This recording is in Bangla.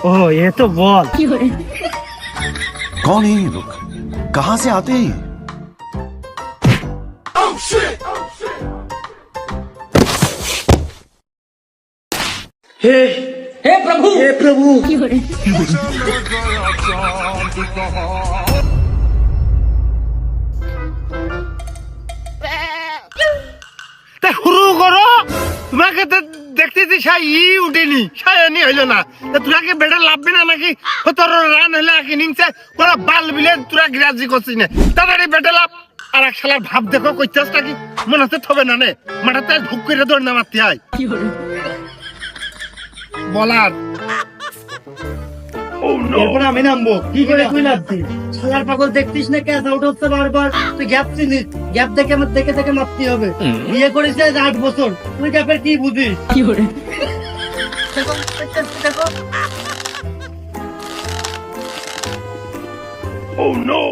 ओ ये तो बॉल कौन है ये लोग कहाँ से आते हैं हे प्रभु তা শুরু করো তোমাকে তো দেখতেছি সাই উঠেনি সায়ানি হইলো না তা তোরা কি বেটা লাভবি না নাকি 17 রান হলে এক ইনিংসে ওরা বাল বিলে তোরা গ্রাজি করছিস না তাড়াতাড়ি বেটা লাভ আর এক শালার ভাব দেখো কইতাসটা কি মনে হচ্ছে থবে না নে মাথাতে ঢুক করে দৌড় না মারতে হয় বলার এরপর আমি নামবো কি করে তুই নামছিস শালার পাগল দেখতিস না ক্যাচ আউট হচ্ছে বারবার তুই গ্যাপ চিনিস গ্যাপ দেখে আমার দেখে দেখে মারতে হবে বিয়ে করেছে 8 বছর তুই গ্যাপের কি বুঝিস কি করে দেখো Oh no!